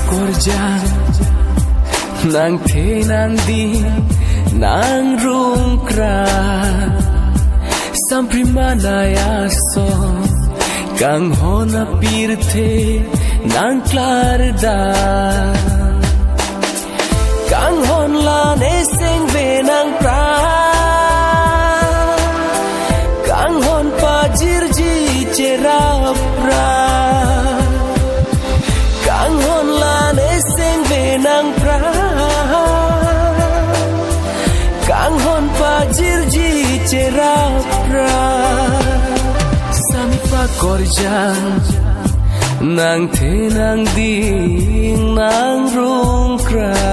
Korjang nang the nang di nang rungkra samprimana so kang hona pirthe nang klarda kang hon la ne sing ve nang pra kang hon pa jirji chera pra kang hon la ne sing ve nang pra kang hon pa jirji chera pra sami pa korjang nang the nang ding nang rung kra